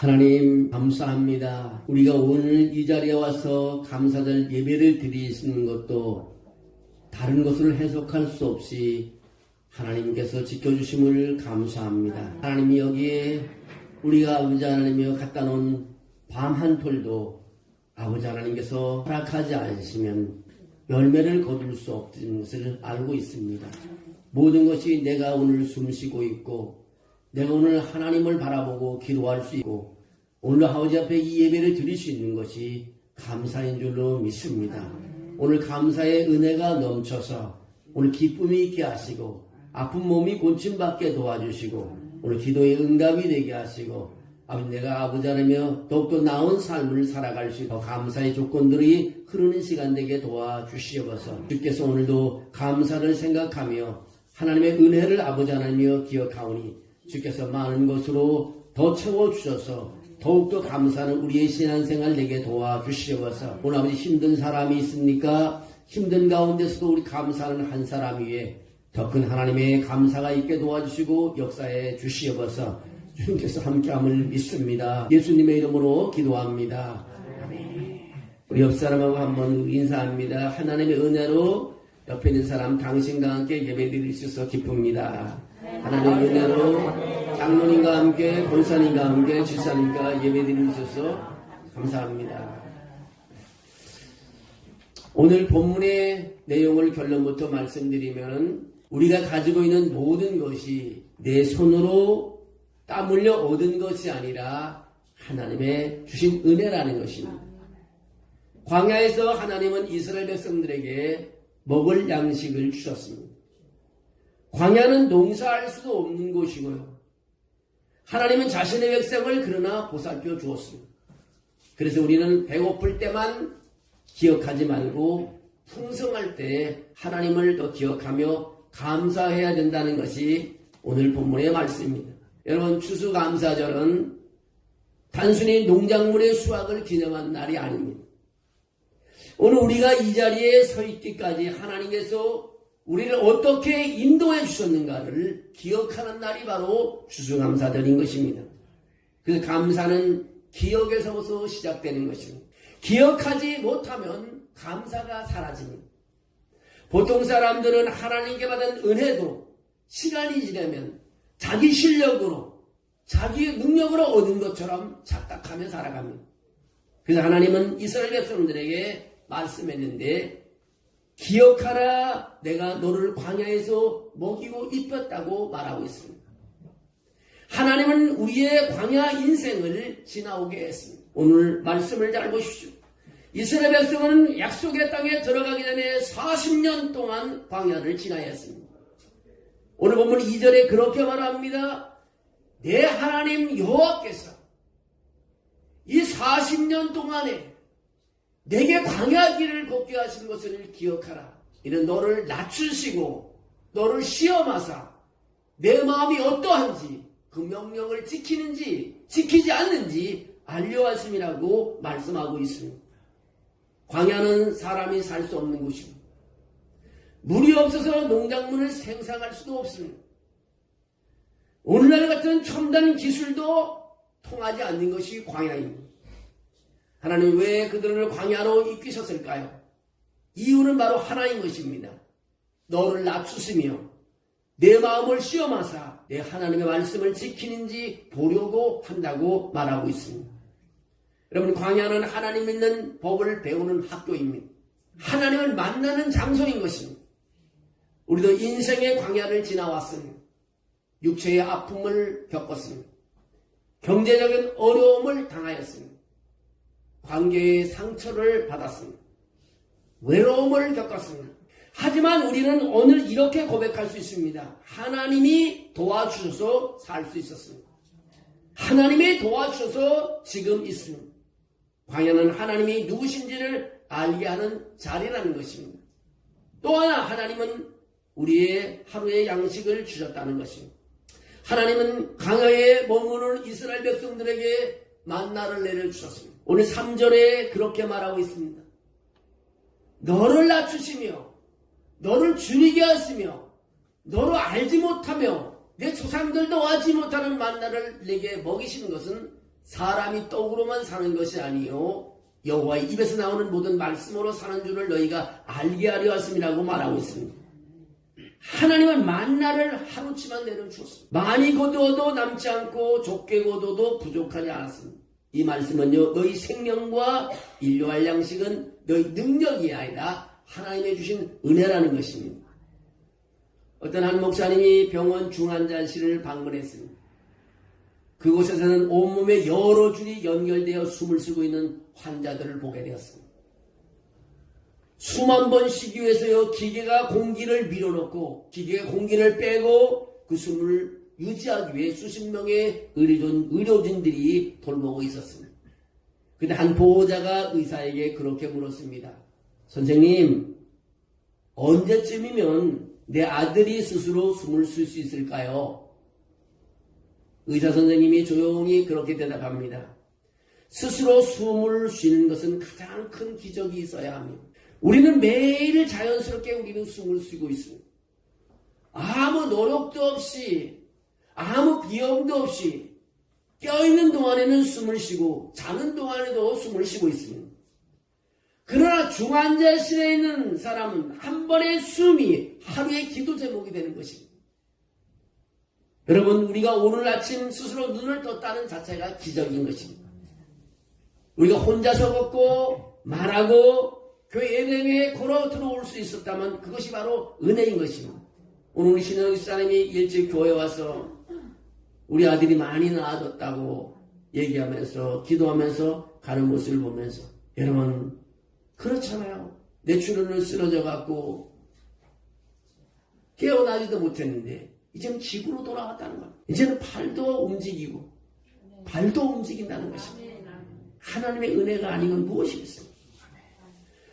하나님 감사합니다. 우리가 오늘 이 자리에 와서 감사절 예배를 드리시는 것도 다른 것을 해석할 수 없이 하나님께서 지켜주심을 감사합니다. 하나님이 여기에 우리가 아버지 하나님이여 갖다 놓은 밤 한 톨도 아버지 하나님께서 허락하지 않으시면 열매를 거둘 수 없는 것을 알고 있습니다. 모든 것이 내가 오늘 숨쉬고 있고 내가 오늘 하나님을 바라보고 기도할 수 있고 오늘 아버지 앞에 이 예배를 드릴 수 있는 것이 감사인 줄로 믿습니다. 오늘 감사의 은혜가 넘쳐서 오늘 기쁨이 있게 하시고 아픈 몸이 고침받게 도와주시고 오늘 기도의 응답이 되게 하시고 아버지 내가 아버지 하나며 더욱더 나은 삶을 살아갈 수 있고 감사의 조건들이 흐르는 시간 되게 도와주시옵소서. 주께서 오늘도 감사를 생각하며 하나님의 은혜를 아버지 하나며 기억하오니 주께서 많은 것으로 더 채워주셔서 더욱더 감사는 우리의 신앙생활 되게 도와주시옵소서. 오늘 아버지 힘든 사람이 있습니까? 힘든 가운데서도 우리 감사하는 한 사람 위에 더 큰 하나님의 감사가 있게 도와주시고 역사해 주시옵소서. 주님께서 함께함을 믿습니다. 예수님의 이름으로 기도합니다. 우리 옆 사람하고 한번 인사합니다. 하나님의 은혜로 옆에 있는 사람 당신과 함께 예배드릴 수 있어서 기쁩니다. 하나님의 은혜로 장로님과 함께 권사님과 함께 지사님과 예배드릴 수 있어서 감사합니다. 오늘 본문의 내용을 결론부터 말씀드리면 우리가 가지고 있는 모든 것이 내 손으로 땀 흘려 얻은 것이 아니라 하나님의 주신 은혜라는 것입니다. 광야에서 하나님은 이스라엘 백성들에게 먹을 양식을 주셨습니다. 광야는 농사할 수도 없는 곳이고요. 하나님은 자신의 백성을 그러나 보살펴 주었습니다. 그래서 우리는 배고플 때만 기억하지 말고 풍성할 때 하나님을 더 기억하며 감사해야 된다는 것이 오늘 본문의 말씀입니다. 여러분 추수감사절은 단순히 농작물의 수확을 기념한 날이 아닙니다. 오늘 우리가 이 자리에 서 있기까지 하나님께서 우리를 어떻게 인도해 주셨는가를 기억하는 날이 바로 추수감사절인 것입니다. 그래서 감사는 기억에서부터 시작되는 것입니다. 기억하지 못하면 감사가 사라집니다. 보통 사람들은 하나님께 받은 은혜도 시간이 지나면 자기 실력으로 자기 능력으로 얻은 것처럼 착각하며 살아갑니다. 그래서 하나님은 이스라엘 백성들에게 말씀했는데 기억하라 내가 너를 광야에서 먹이고 입혔다고 말하고 있습니다. 하나님은 우리의 광야 인생을 지나오게 했습니다. 오늘 말씀을 잘 보십시오. 이스라엘 백성은 약속의 땅에 들어가기 전에 40년 동안 광야를 지나야 했습니다. 오늘 보면 2절에 그렇게 말합니다. 내 하나님 여호와께서 이 40년 동안에 내게 광야 길을 걷게 하신 것을 기억하라. 이는 너를 낮추시고 너를 시험하사 내 마음이 어떠한지 그 명령을 지키는지 지키지 않는지 알려하심이라고 말씀하고 있습니다. 광야는 사람이 살 수 없는 곳입니다. 물이 없어서 농작물을 생산할 수도 없습니다. 오늘날 같은 첨단 기술도 통하지 않는 것이 광야입니다. 하나님 왜 그들을 광야로 이끄셨을까요? 이유는 바로 하나인 것입니다. 너를 낮추시며 내 마음을 시험하사 내 하나님의 말씀을 지키는지 보려고 한다고 말하고 있습니다. 여러분 광야는 하나님 믿는 법을 배우는 학교입니다. 하나님을 만나는 장소인 것입니다. 우리도 인생의 광야를 지나왔습니다. 육체의 아픔을 겪었습니다. 경제적인 어려움을 당하였습니다. 관계의 상처를 받았습니다. 외로움을 겪었습니다. 하지만 우리는 오늘 이렇게 고백할 수 있습니다. 하나님이 도와주셔서 살 수 있었습니다. 하나님이 도와주셔서 지금 있습니다. 광야는 하나님이 누구신지를 알게 하는 자리라는 것입니다. 또 하나 하나님은 우리의 하루의 양식을 주셨다는 것입니다. 하나님은 광야에 머무는 이스라엘 백성들에게 만나를 내려주셨습니다. 오늘 3절에 그렇게 말하고 있습니다. 너를 낮추시며 너를 줄이게 하시며 너를 알지 못하며 내 조상들도 알지 못하는 만나를 내게 먹이시는 것은 사람이 떡으로만 사는 것이 아니요 여호와의 입에서 나오는 모든 말씀으로 사는 줄을 너희가 알게 하려 하심이라고 말하고 있습니다. 하나님은 만나를 하루치만 내려주었습니다. 많이 거두어도 남지 않고 적게 거두어도 부족하지 않았습니다. 이 말씀은요, 너희 생명과 일용할 양식은 너희 능력이 아니라 하나님의 주신 은혜라는 것입니다. 어떤 한 목사님이 병원 중환자실을 방문했습니다. 그곳에서는 온몸에 여러 줄이 연결되어 숨을 쉬고 있는 환자들을 보게 되었습니다. 숨 한 번 쉬기 위해서요, 기계가 공기를 밀어넣고 기계가 공기를 빼고 그 숨을 유지하기 위해 수십 명의 의료진들이 돌보고 있었습니다. 그런데 한 보호자가 의사에게 그렇게 물었습니다. 선생님, 언제쯤이면 내 아들이 스스로 숨을 쉴 수 있을까요? 의사 선생님이 조용히 그렇게 대답합니다. 스스로 숨을 쉬는 것은 가장 큰 기적이 있어야 합니다. 우리는 매일 자연스럽게 우리는 숨을 쉬고 있습니다. 아무 노력도 없이, 아무 비용도 없이 껴있는 동안에는 숨을 쉬고 자는 동안에도 숨을 쉬고 있습니다. 그러나 중환자실에 있는 사람은 한 번의 숨이 하루의 기도 제목이 되는 것입니다. 여러분, 우리가 오늘 아침 스스로 눈을 떴다는 자체가 기적인 것입니다. 우리가 혼자서 걷고 말하고 교회 예배에 걸어 들어올 수 있었다면 그것이 바로 은혜인 것입니다. 오늘 우리 신영 집사님이 일찍 교회에 와서 우리 아들이 많이 나아졌다고 얘기하면서 기도하면서 가는 모습을 보면서 여러분 그렇잖아요. 뇌출혈을 쓰러져 갖고 깨어나지도 못했는데 이제는 집으로 돌아왔다는 거예요. 이제는 팔도 움직이고 발도 움직인다는 것입니다. 하나님의 은혜가 아니면 무엇이겠습니까?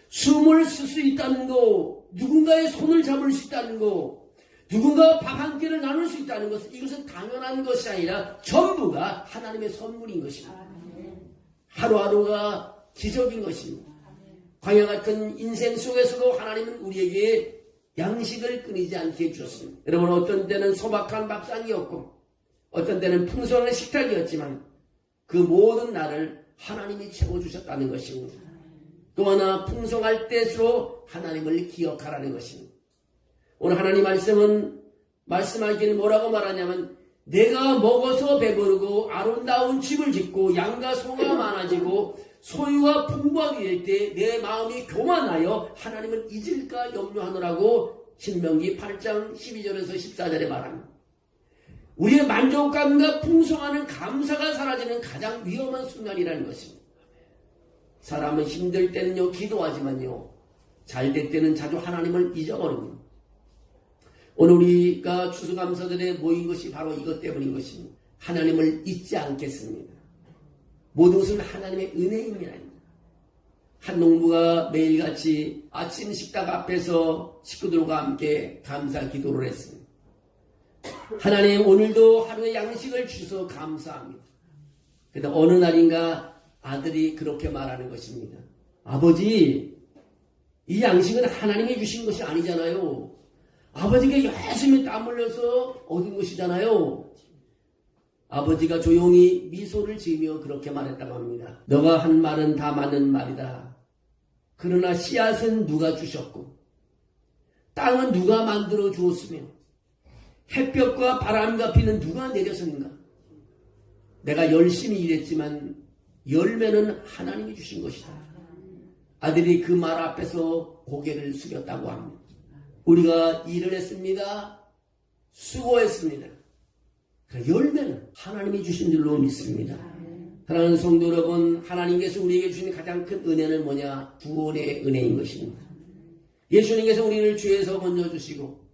숨을 쉴 수 있다는 거, 누군가의 손을 잡을 수 있다는 거, 누군가와 밥 한 끼를 나눌 수 있다는 것은 이것은 당연한 것이 아니라 전부가 하나님의 선물인 것입니다. 하루하루가 기적인 것입니다. 광야 같은 인생 속에서도 하나님은 우리에게 양식을 끊이지 않게 해주셨습니다. 여러분, 어떤 때는 소박한 밥상이었고 어떤 때는 풍성한 식탁이었지만 그 모든 날을 하나님이 채워주셨다는 것입니다. 또 하나 풍성할 때수록 하나님을 기억하라는 것입니다. 오늘 하나님 말씀은 말씀하기는 뭐라고 말하냐면 내가 먹어서 배부르고 아름다운 집을 짓고 양과 소가 많아지고 소유가 풍부하게 될 때 내 마음이 교만하여 하나님을 잊을까 염려하노라고 신명기 8장 12절에서 14절에 말합니다. 우리의 만족감과 풍성하는 감사가 사라지는 가장 위험한 순간이라는 것입니다. 사람은 힘들 때는요 기도하지만요 잘 될 때는 자주 하나님을 잊어버립니다. 오늘 우리가 추수감사절에 모인 것이 바로 이것 때문인 것입니다. 하나님을 잊지 않겠습니다. 모든 것은 하나님의 은혜입니다. 한 농부가 매일같이 아침 식탁 앞에서 식구들과 함께 감사 기도를 했습니다. 하나님, 오늘도 하루의 양식을 주셔서 감사합니다. 그런데 어느 날인가 아들이 그렇게 말하는 것입니다. 아버지, 이 양식은 하나님이 주신 것이 아니잖아요. 아버지가 열심히 땀 흘려서 얻은 것이잖아요. 아버지가 조용히 미소를 지으며 그렇게 말했다고 합니다. 너가 한 말은 다 맞는 말이다. 그러나 씨앗은 누가 주셨고 땅은 누가 만들어 주었으며 햇볕과 바람과 비는 누가 내렸었는가? 내가 열심히 일했지만 열매는 하나님이 주신 것이다. 아들이 그 말 앞에서 고개를 숙였다고 합니다. 우리가 일을 했습니다. 수고했습니다. 그 열매는 하나님이 주신 줄로 믿습니다. 사랑하는 성도 여러분, 하나님께서 우리에게 주신 가장 큰 은혜는 뭐냐? 구원의 은혜인 것입니다. 예수님께서 우리를 죄에서 건져주시고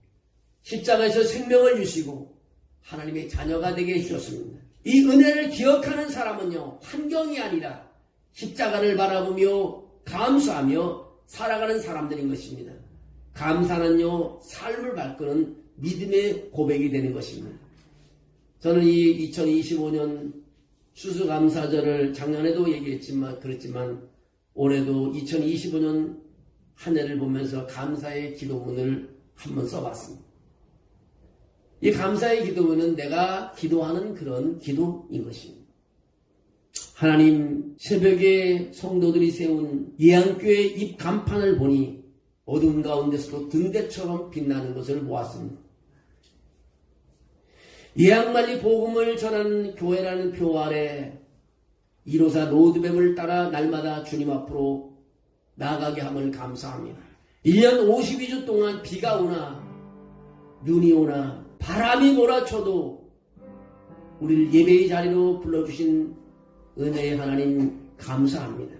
십자가에서 생명을 주시고 하나님의 자녀가 되게 해주셨습니다. 이 은혜를 기억하는 사람은요, 환경이 아니라 십자가를 바라보며 감사하며 살아가는 사람들인 것입니다. 감사는요, 삶을 바꾸는 믿음의 고백이 되는 것입니다. 저는 이 2025년 추수감사절을 작년에도 그랬지만 올해도 2025년 한 해를 보면서 감사의 기도문을 한번 써봤습니다. 이 감사의 기도문은 내가 기도하는 그런 기도인 것입니다. 하나님 새벽에 성도들이 세운 예양교회 입 간판을 보니 어둠 가운데서도 등대처럼 빛나는 것을 보았습니다. 예양만리 복음을 전하는 교회라는 표 아래 154 로드맵을 따라 날마다 주님 앞으로 나아가게 함을 감사합니다. 1년 52주 동안 비가 오나 눈이 오나 바람이 몰아쳐도 우리를 예배의 자리로 불러주신 은혜의 하나님 감사합니다.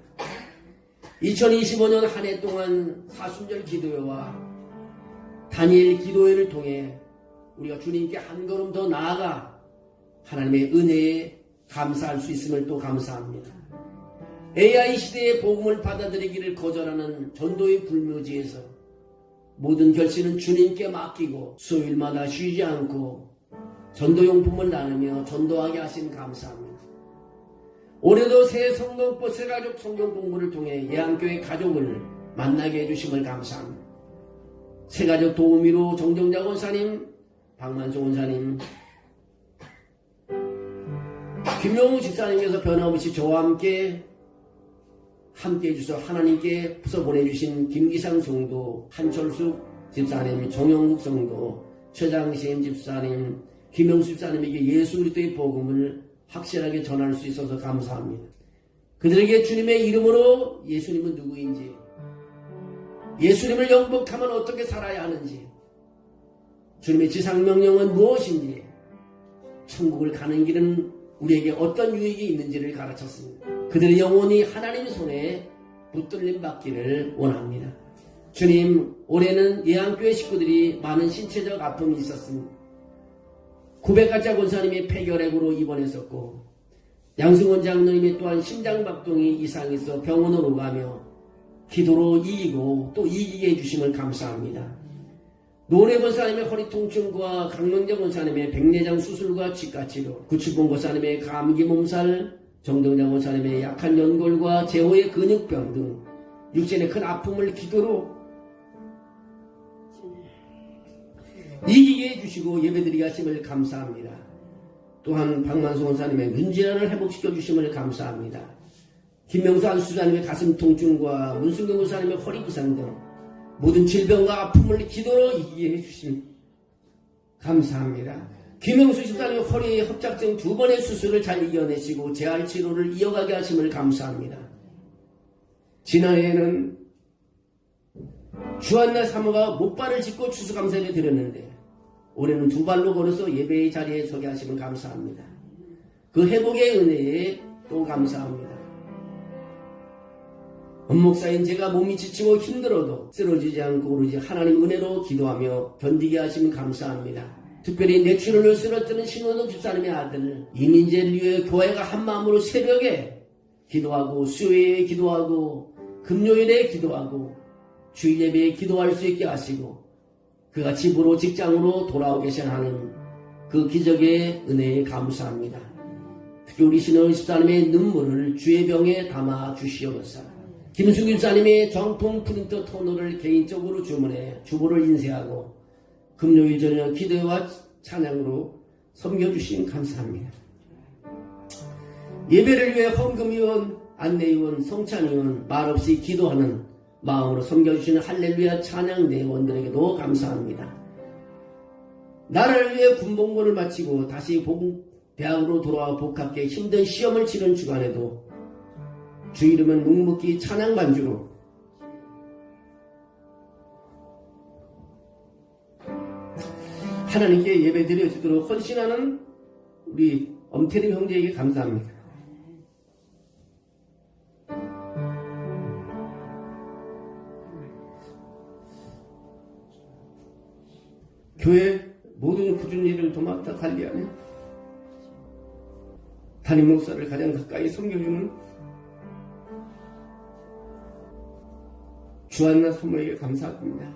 2025년 한 해 동안 사순절 기도회와 다니엘 기도회를 통해 우리가 주님께 한 걸음 더 나아가 하나님의 은혜에 감사할 수 있음을 또 감사합니다. AI 시대의 복음을 받아들이기를 거절하는 전도의 불묘지에서 모든 결실은 주님께 맡기고 수요일마다 쉬지 않고 전도용품을 나누며 전도하게 하신 감사합니다. 올해도 새 성경법 새가족 성경 공부를 통해 예양교회 가족을 만나게 해주심을 감사합니다. 새가족 도우미로 정정자 권사님, 박만송 원사님, 김용우 집사님께서 변함없이 저와 함께 해주셔서 하나님께 부서 보내주신 김기상 성도, 한철숙 집사님, 정영국 성도, 최장심 집사님, 김영수 집사님에게 예수 그리스도의 복음을 확실하게 전할 수 있어서 감사합니다. 그들에게 주님의 이름으로 예수님은 누구인지, 예수님을 영접하면 어떻게 살아야 하는지, 주님의 지상명령은 무엇인지, 천국을 가는 길은 우리에게 어떤 유익이 있는지를 가르쳤습니다. 그들의 영혼이 하나님 손에 붙들림 받기를 원합니다. 주님, 올해는 예양교회 식구들이 많은 신체적 아픔이 있었습니다. 900가짜 권사님이 폐결핵으로 입원했었고 양승원 장로님이 또한 심장박동이 이상해서 병원으로 가며 기도로 이기고 또 이기게 해주심을 감사합니다. 노래 권사님의 허리 통증과 강명재 권사님의 백내장 수술과 치과치료, 구치봉 권사님의 감기 몸살, 정정장 권사님의 약한 연골과 제호의 근육병 등 육신의 큰 아픔을 기도로 이기게 해주시고 예배드리게 하심을 감사합니다. 또한 박만수 권사님의 문질환을 회복시켜 주심을 감사합니다. 김명수 안수사님의 가슴 통증과 문승경 권사님의 허리 부상 등 모든 질병과 아픔을 기도로 이기게 해주심 감사합니다. 김영수 집사님의 허리 협착증 2번의 수술을 잘 이겨내시고 재활 치료를 이어가게 하심을 감사합니다. 지난해에는 주한나 사모가 목발을 짚고 추수감사를 드렸는데 올해는 2발로 걸어서 예배의 자리에 서게 하심을 감사합니다. 그 회복의 은혜에 또 감사합니다. 엄목사인 제가 몸이 지치고 힘들어도 쓰러지지 않고 오로지 하나님 은혜로 기도하며 견디게 하시면 감사합니다. 특별히 뇌출혈로 쓰러뜨는 신원호 집사님의 아들 이민재를 위해 교회가 한마음으로 새벽에 기도하고 수요일에 기도하고 금요일에 기도하고 주일 예배에 기도할 수 있게 하시고 그가 집으로 직장으로 돌아오게 하는 그 기적의 은혜에 감사합니다. 특히 우리 신원호 집사님의 눈물을 주의 병에 담아 주시옵소서. 김승규 집사님의 정품 프린터 토너를 개인적으로 주문해 주보를 인쇄하고 금요일 저녁 기도와 찬양으로 섬겨주신 감사합니다. 예배를 위해 헌금위원, 안내위원, 성찬위원 말없이 기도하는 마음으로 섬겨주시는 할렐루야 찬양 내원들에게도 감사합니다. 나라를 위해 군복무를 마치고 다시 대학으로 돌아와 복학해 힘든 시험을 치른 주간에도 주 이름은 묵묵히 찬양 반주로 하나님께 예배 드려주도록 헌신하는 우리 엄태림 형제에게 감사합니다. 교회 모든 굳은 일을 도맡아 관리하며 담임 목사를 가장 가까이 섬겨주는 주한나 사모에게 감사합니다.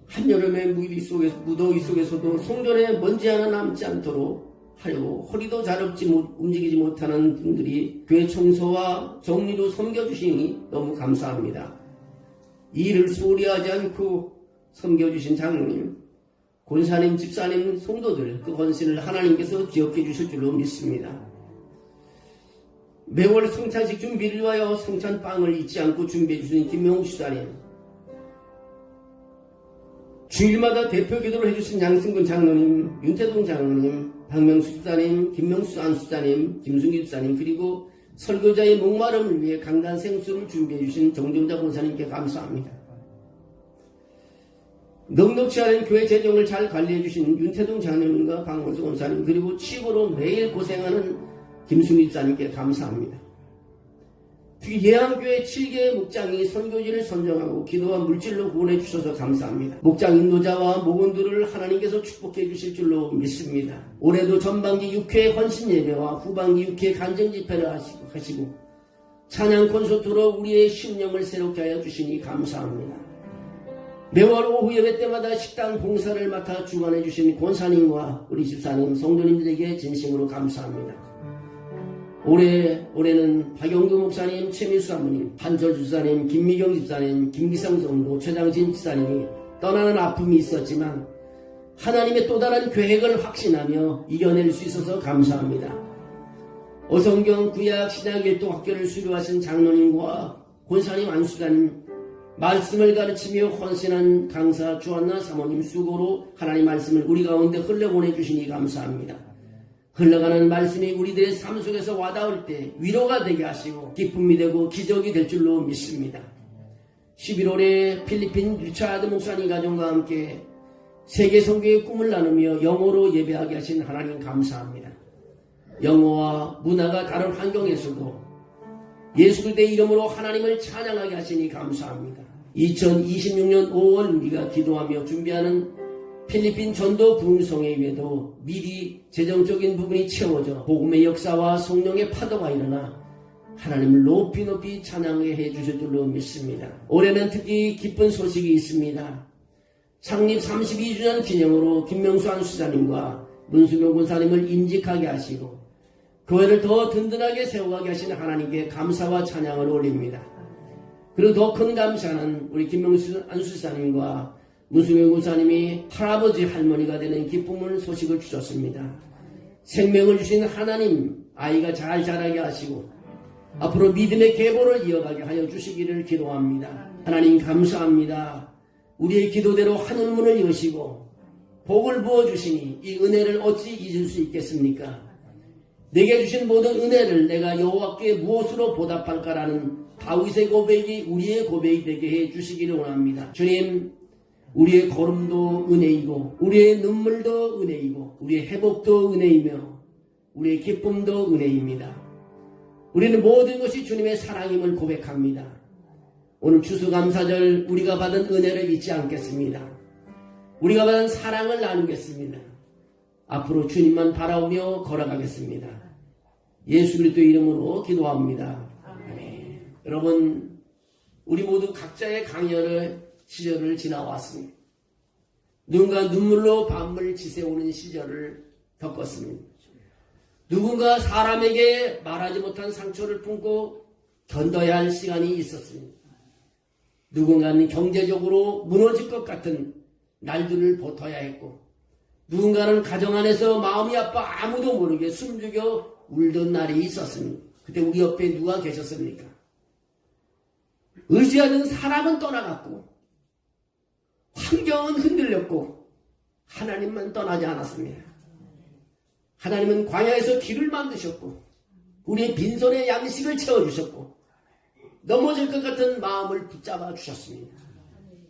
한여름의 무더위 속에서도 성전에 먼지 하나 남지 않도록 하려고 허리도 잘 움직이지 못하는 분들이 교회 청소와 정리로 섬겨주시니 너무 감사합니다. 이 일을 소홀히 하지 않고 섬겨주신 장로님, 권사님, 집사님, 성도들 그 헌신을 하나님께서 기억해 주실 줄로 믿습니다. 매월 성찬식 준비를 위하여 성찬빵을 잊지 않고 준비해 주신 김명욱 집사님, 주일마다 대표 기도를 해주신 양승근 장로님, 윤태동 장로님, 박명수 집사님, 김명수 안수사님, 김순기 집사님, 그리고 설교자의 목마름을 위해 강단 생수를 준비해 주신 정종자 권사님께 감사합니다. 넉넉지 않은 교회 재정을 잘 관리해 주신 윤태동 장로님과 박명수 권사님, 그리고 취업으로 매일 고생하는 김순기 집사님께 감사합니다. 특히 예양교회 7개의 목장이 선교지를 선정하고 기도와 물질로 구원해 주셔서 감사합니다. 목장 인도자와 목원들을 하나님께서 축복해 주실 줄로 믿습니다. 올해도 전반기 6회 헌신 예배와 후반기 6회 간증 집회를 하시고 찬양 콘서트로 우리의 심령을 새롭게 하여 주시니 감사합니다. 매월 오후 예배 때마다 식당 봉사를 맡아 주관해 주신 권사님과 우리 집사님, 성도님들에게 진심으로 감사합니다. 올해는 박영규 목사님, 최미수 사모님, 한철주 집사님, 김미경 집사님, 김기성 성도, 최장진 집사님이 떠나는 아픔이 있었지만 하나님의 또 다른 계획을 확신하며 이겨낼 수 있어서 감사합니다. 어성경 구약 신약 일도 학교를 수료하신 장로님과 권사님, 안수사님, 말씀을 가르치며 헌신한 강사 주한나 사모님 수고로 하나님 말씀을 우리 가운데 흘려보내주시니 감사합니다. 흘러가는 말씀이 우리들의 삶 속에서 와닿을 때 위로가 되게 하시고 기쁨이 되고 기적이 될 줄로 믿습니다. 11월에 필리핀 리차드 목사님 가정과 함께 세계 선교의 꿈을 나누며 영어로 예배하게 하신 하나님 감사합니다. 영어와 문화가 다른 환경에서도 예수 그리스도의 이름으로 하나님을 찬양하게 하시니 감사합니다. 2026년 5월 우리가 기도하며 준비하는 필리핀 전도 부흥성회 외에도 미리 재정적인 부분이 채워져 복음의 역사와 성령의 파도가 일어나 하나님을 높이 찬양해 주실 줄로 믿습니다. 올해는 특히 기쁜 소식이 있습니다. 창립 32주년 기념으로 김명수 안수사님과 문수명 권사님을 임직하게 하시고 교회를 더 든든하게 세워가게 하신 하나님께 감사와 찬양을 올립니다. 그리고 더 큰 감사는 우리 김명수 안수사님과 문수명 권사님이 할아버지 할머니가 되는 기쁨을 소식을 주셨습니다. 생명을 주신 하나님, 아이가 잘 자라게 하시고 앞으로 믿음의 계보를 이어가게 하여 주시기를 기도합니다. 하나님 감사합니다. 우리의 기도대로 하늘문을 여시고 복을 부어주시니 이 은혜를 어찌 잊을 수 있겠습니까? 내게 주신 모든 은혜를 내가 여호와께 무엇으로 보답할까라는 다윗의 고백이 우리의 고백이 되게 해 주시기를 원합니다. 주님, 우리의 걸음도 은혜이고 우리의 눈물도 은혜이고 우리의 회복도 은혜이며 우리의 기쁨도 은혜입니다. 우리는 모든 것이 주님의 사랑임을 고백합니다. 오늘 추수감사절 우리가 받은 은혜를 잊지 않겠습니다. 우리가 받은 사랑을 나누겠습니다. 앞으로 주님만 바라보며 걸어가겠습니다. 예수 그리스도의 이름으로 기도합니다. 아멘. 여러분, 우리 모두 각자의 강연을 시절을 지나왔습니다. 누군가 눈물로 밤을 지새우는 시절을 겪었습니다. 누군가 사람에게 말하지 못한 상처를 품고 견뎌야 할 시간이 있었습니다. 누군가는 경제적으로 무너질 것 같은 날들을 버텨야 했고, 누군가는 가정 안에서 마음이 아파 아무도 모르게 숨죽여 울던 날이 있었습니다. 그때 우리 옆에 누가 계셨습니까? 의지하는 사람은 떠나갔고 환경은 흔들렸고 하나님만 떠나지 않았습니다. 하나님은 광야에서 길을 만드셨고 우리의 빈손에 양식을 채워주셨고 넘어질 것 같은 마음을 붙잡아 주셨습니다.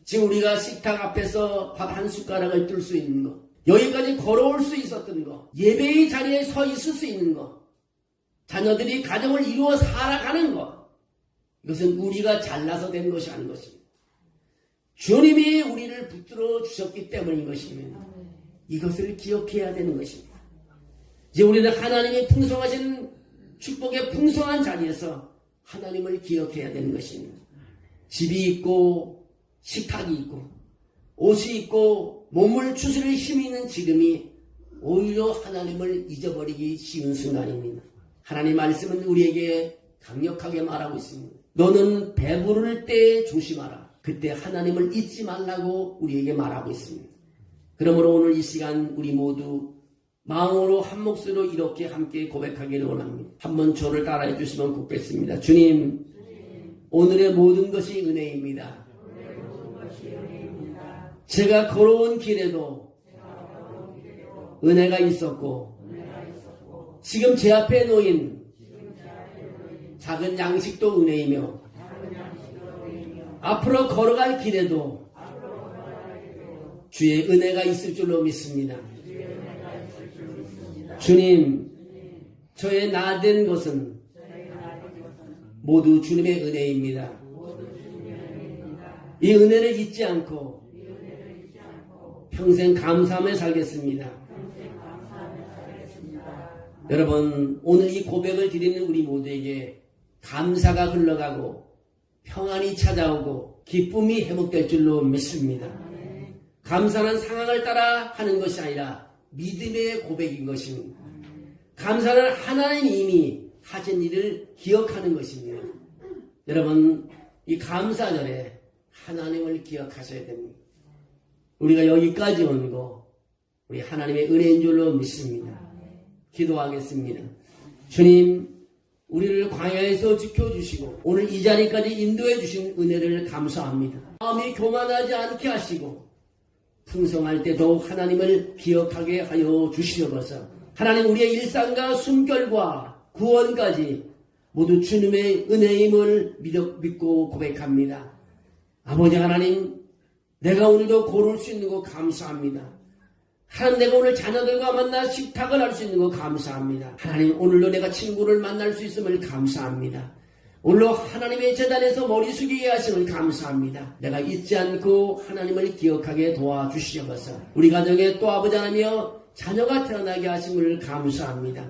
지금 우리가 식탁 앞에서 밥 한 숟가락을 뜰 수 있는 것, 여기까지 걸어올 수 있었던 것, 예배의 자리에 서 있을 수 있는 것, 자녀들이 가정을 이루어 살아가는 것, 이것은 우리가 잘나서 된 것이 아닌 것입니다. 주님이 우리를 붙들어 주셨기 때문인 것입니다. 이것을 기억해야 되는 것입니다. 이제 우리는 하나님이 풍성하신 축복의 풍성한 자리에서 하나님을 기억해야 되는 것입니다. 집이 있고 식탁이 있고 옷이 있고 몸을 추스릴 힘이 있는 지금이 오히려 하나님을 잊어버리기 쉬운 순간입니다. 하나님 말씀은 우리에게 강력하게 말하고 있습니다. 너는 배부를 때 조심하라. 그때 하나님을 잊지 말라고 우리에게 말하고 있습니다. 그러므로 오늘 이 시간 우리 모두 마음으로 한 목소리로 이렇게 함께 고백하기를 원합니다. 한번 저를 따라해 주시면 굽겠습니다. 주님, 오늘의 모든 것이 은혜입니다. 제가 걸어온 길에도 은혜가 있었고, 지금 제 앞에 놓인 작은 양식도 은혜이며, 앞으로 걸어갈 길에도 주의 은혜가 있을 줄로 믿습니다. 주님, 저의 나된 것은 모두 주님의 은혜입니다. 이 은혜를 잊지 않고 평생 감사하며 살겠습니다. 여러분, 오늘 이 고백을 드리는 우리 모두에게 감사가 흘러가고 평안이 찾아오고 기쁨이 회복될 줄로 믿습니다. 감사는 상황을 따라 하는 것이 아니라 믿음의 고백인 것입니다. 감사는 하나님이 이미 하신 일을 기억하는 것입니다. 여러분, 이 감사절에 하나님을 기억하셔야 됩니다. 우리가 여기까지 온 거 우리 하나님의 은혜인 줄로 믿습니다. 기도하겠습니다. 주님, 우리를 광야에서 지켜주시고 오늘 이 자리까지 인도해 주신 은혜를 감사합니다. 마음이 교만하지 않게 하시고 풍성할 때도 하나님을 기억하게 하여 주시옵소서. 하나님, 우리의 일상과 숨결과 구원까지 모두 주님의 은혜임을 믿고 고백합니다. 아버지 하나님, 내가 오늘도 고를 수 있는 거 감사합니다. 하나님, 내가 오늘 자녀들과 만나 식탁을 할 수 있는 거 감사합니다. 하나님, 오늘도 내가 친구를 만날 수 있음을 감사합니다. 오늘로 하나님의 제단에서 머리 숙이게 하심을 감사합니다. 내가 잊지 않고 하나님을 기억하게 도와주시옵소서. 우리 가정에 또 아버지 하나며 자녀가 태어나게 하심을 감사합니다.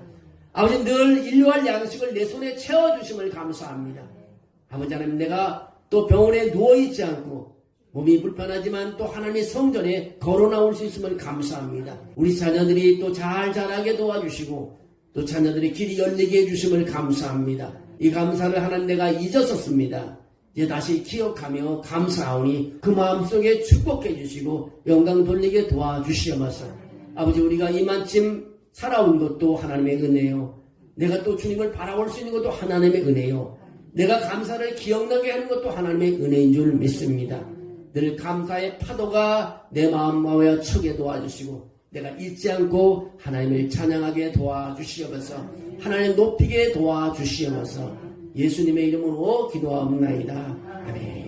아버지, 늘 일용할 양식을 내 손에 채워주심을 감사합니다. 아버지 하나님, 내가 또 병원에 누워있지 않고 몸이 불편하지만 또 하나님의 성전에 걸어 나올 수 있음을 감사합니다. 우리 자녀들이 또 잘 자라게 도와주시고 또 자녀들의 길이 열리게 해주심을 감사합니다. 이 감사를 하나님 내가 잊었었습니다. 이제 다시 기억하며 감사하오니 그 마음속에 축복해 주시고 영광 돌리게 도와주시옵소서. 아버지, 우리가 이만큼 살아온 것도 하나님의 은혜요. 내가 또 주님을 바라볼 수 있는 것도 하나님의 은혜요. 내가 감사를 기억나게 하는 것도 하나님의 은혜인 줄 믿습니다. 늘 감사의 파도가 내 마음과 척에 도와주시고 내가 잊지 않고 하나님을 찬양하게 도와주시옵소서. 하나님 높이게 도와주시옵소서. 예수님의 이름으로 기도하옵나이다. 아멘.